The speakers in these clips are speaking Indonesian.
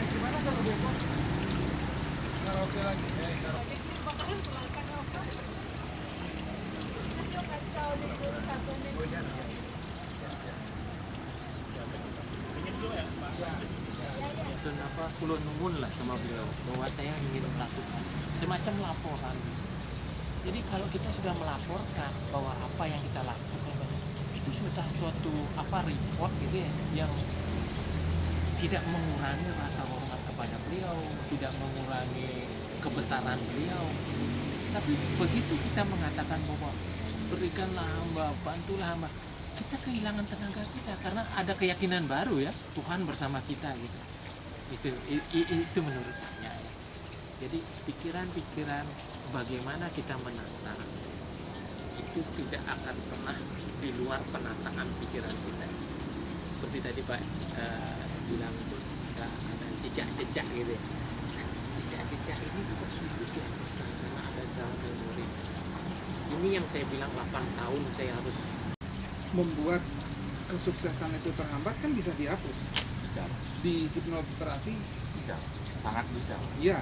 Gimana kalau besok karaoke lagi? Karaoke. Kenapa kulon nuwun lah sama beliau bahwa saya ingin melakukan semacam laporan. Jadi kalau kita sudah melaporkan bahwa apa yang kita lakukan itu sudah suatu report gitu ya, yang tidak mengurangi rasa hormat kepada beliau, tidak mengurangi kebesaran beliau. Tapi begitu kita mengatakan bahwa berikanlah hamba, bantulah hamba, kita kehilangan tenaga kita karena ada keyakinan baru ya, Tuhan bersama kita gitu. Itu menurut saya ya. Jadi pikiran-pikiran bagaimana kita menata itu tidak akan pernah di luar penataan pikiran kita. Seperti tadi Pak bilang itu ada jejak-jejak gitu ya. Jejak-jejak ini juga sulit ya, karena ada dalam memori. Ini yang saya bilang 8 tahun saya harus Membuat kesuksesan itu terhambat kan bisa dihapus. bisa. Di hipnoterapi Bisa, sangat bisa. iya.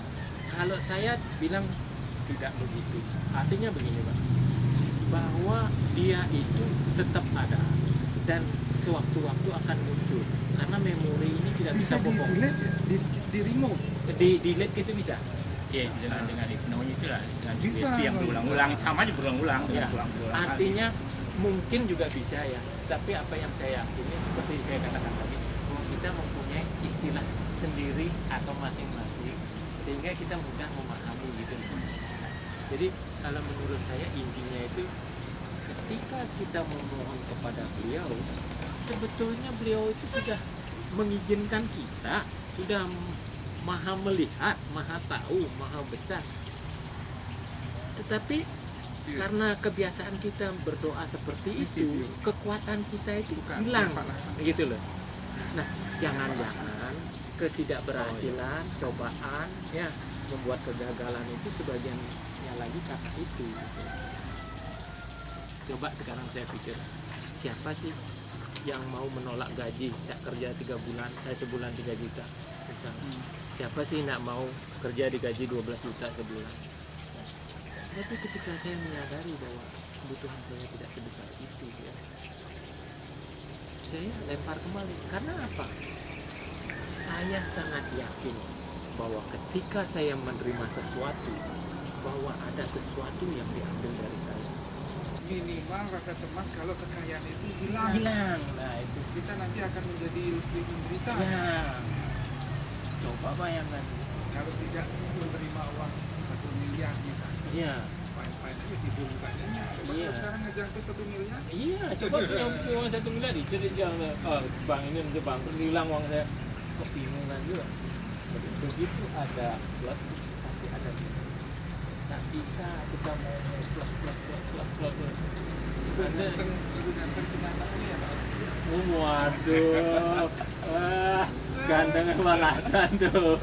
Kalau saya bilang tidak begitu. Artinya begini Pak, bahwa dia itu tetap ada dan sewaktu-waktu akan muncul karena memori ini tidak bisa Bisa bohong. di-delete ya? Di remove. Di delete itu bisa. Iya, dengan hipnonya itu lah, dengan Bisa. sugesti yang berulang-ulang, sama aja berulang-ulang, Ya. berulang-ulang. Artinya mungkin juga bisa ya. Tapi apa yang saya yakini seperti saya katakan tadi, bahwa kita mempunyai istilah sendiri atau masing-masing sehingga kita mudah memahami gitu. Jadi kalau menurut saya intinya itu ketika kita memohon kepada beliau, sebetulnya beliau itu sudah mengizinkan kita, sudah maha melihat, maha tahu, maha besar. Tetapi karena kebiasaan kita berdoa seperti itu, kekuatan kita itu hilang, gitu loh. Nah, jangan-jangan ketidakberhasilan, cobaan, ya membuat kegagalan itu sebagiannya lagi karena itu. Gitu. Coba sekarang saya pikir, siapa sih yang mau menolak gaji? Saya kerja 3 bulan, saya sebulan 3 juta. Misalnya. Siapa sih nak mau kerja digaji 12 juta sebulan? Tapi ketika saya menyadari bahwa kebutuhan saya tidak sebesar itu, ya, saya lempar kembali. Karena apa? Saya sangat yakin bahwa ketika saya menerima sesuatu, bahwa ada sesuatu yang diambil dari saya. Minimal rasa cemas kalau kekayaan itu hilang. Hilang. Nah itu. Kita nanti akan menjadi lebih menderita. Ya. Coba bayangkan. Kalau tidak menerima uang 1 miliar misalnya. Iya. Fine-fine aja tidur kayaknya. Coba Iya. kalau sekarang ngejar ke 1 miliar. Iya, coba punya uang 1 miliar dicari jangan. Bang ini nanti bang hilang uang saya. Kebingungan juga. Begitu ada plus, pasti ada minus. Tak bisa kita mau plus. Ibu ganteng kenyataannya ya Pak. Waduh, ganteng balasan tuh,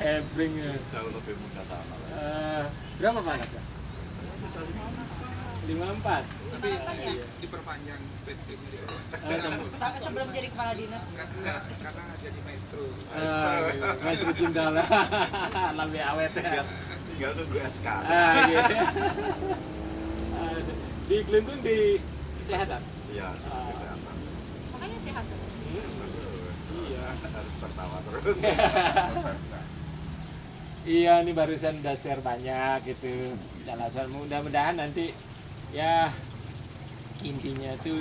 ebring. Jauh lebih mudah sama. Berapa balasan? 54. Tapi diperpanjang pensiunnya diperpanjang. Sebelum jadi kepala dinas. Karena jadi maestro. Maestro Tunggal, lebih awet ya. Tinggal nunggu SK. Gitu. Di Clinton di kesehatan. Iya, kesehatan. Makanya sehat. Iya. Harus tertawa terus. Iya, ini barusan udah share banyak gitu. Jelasan mudah-mudahan nanti ya intinya tuh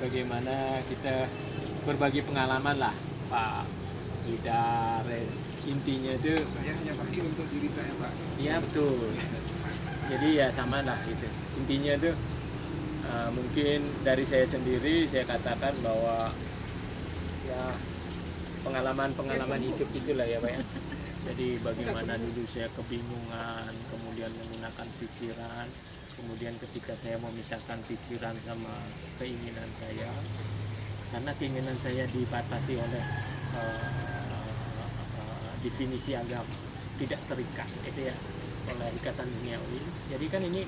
bagaimana kita berbagi pengalaman lah Pak Lidar. Intinya tuh Saya hanya pakai untuk diri saya Pak. iya betul. Jadi ya sama lah gitu. Intinya tuh mungkin dari saya sendiri saya katakan bahwa ya pengalaman hidup itulah ya Pak ya. Jadi bagaimana dulu saya kebingungan, kemudian menggunakan pikiran, kemudian ketika saya memisahkan pikiran sama keinginan saya, karena keinginan saya dibatasi oleh definisi agama, tidak terikat itu ya oleh ikatan duniawi. Jadi kan ini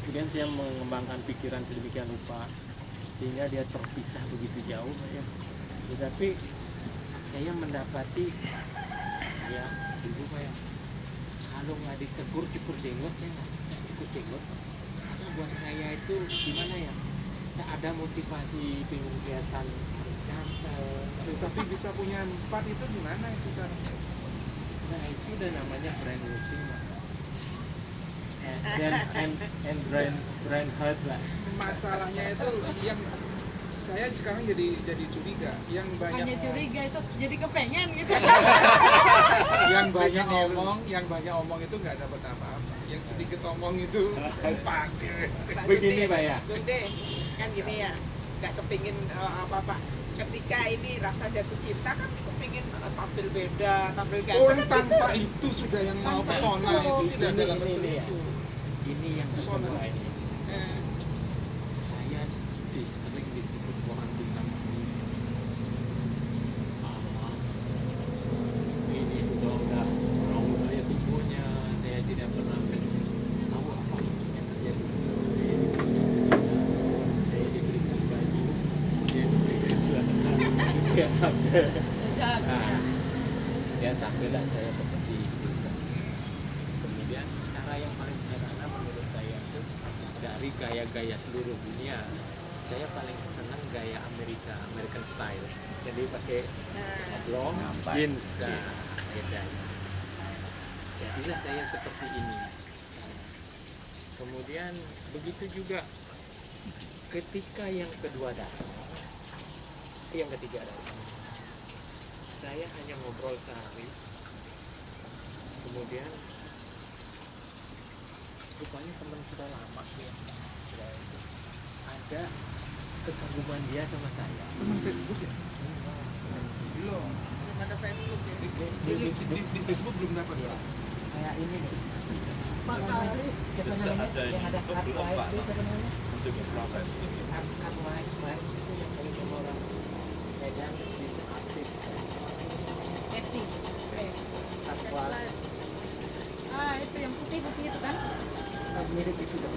kemudian saya mengembangkan pikiran sedemikian rupa sehingga dia terpisah begitu jauh ya. Tetapi saya mendapati ya dulu ya kalau nggak ditegur cukur jenggot ya nggak cukur jenggot karena buat saya itu gimana ya nggak ada motivasi pengen kelihatan ganteng. Tapi bisa punya 4 itu gimana itu cara? Nah itu udah namanya brainwashing lah. And brain hurt lah. Masalahnya itu yang saya sekarang jadi curiga, yang banyak Hanya curiga itu jadi kepengen gitu. yang banyak omong itu nggak dapat apa-apa, yang sedikit omong itu pakai. Begini Pak ya. Gede, kan gini ya, nggak kepingin apa-apa. Ketika ini rasa jatuh cinta kan kepingin tampil beda, tampil Oh, ganteng. tanpa itu sudah yang mau pesona itu tidak dalam bentuk Ini ya. itu. Ini yang Pesona. kedua ini. Eh, Saya sering disebut orang bersama ini. Ini udah tahu saya tubuhnya, saya tidak pernah tahu apa yang terjadi. Saya diberikan baju, dia diberikan celana, dia tampil. Nah, dia tampil dan saya seperti itu. Kemudian cara yang paling sederhana menurut saya itu dari gaya-gaya seluruh dunia, saya paling senang gaya American style. Jadi pakai oblong, jeans, nah, bedanya. Jadilah saya seperti ini. Kemudian begitu juga ketika yang kedua datang, yang ketiga datang, saya hanya ngobrol sehari. Kemudian rupanya teman sudah lama ya, sudah itu ada kekaguman dia sama saya. Teman Facebook ya? Belum. belum ada Facebook ya. Di Facebook belum dapat ya? Kayak ini nih. Masa Siapa Bisa namanya? aja Yang ada itu cut belum, white Pak. itu siapa namanya? Untuk proses Cut white itu yang paling orang medan bisa artis. Happy. Cut white Ah, itu yang putih-putih itu kan? mirip itu dong.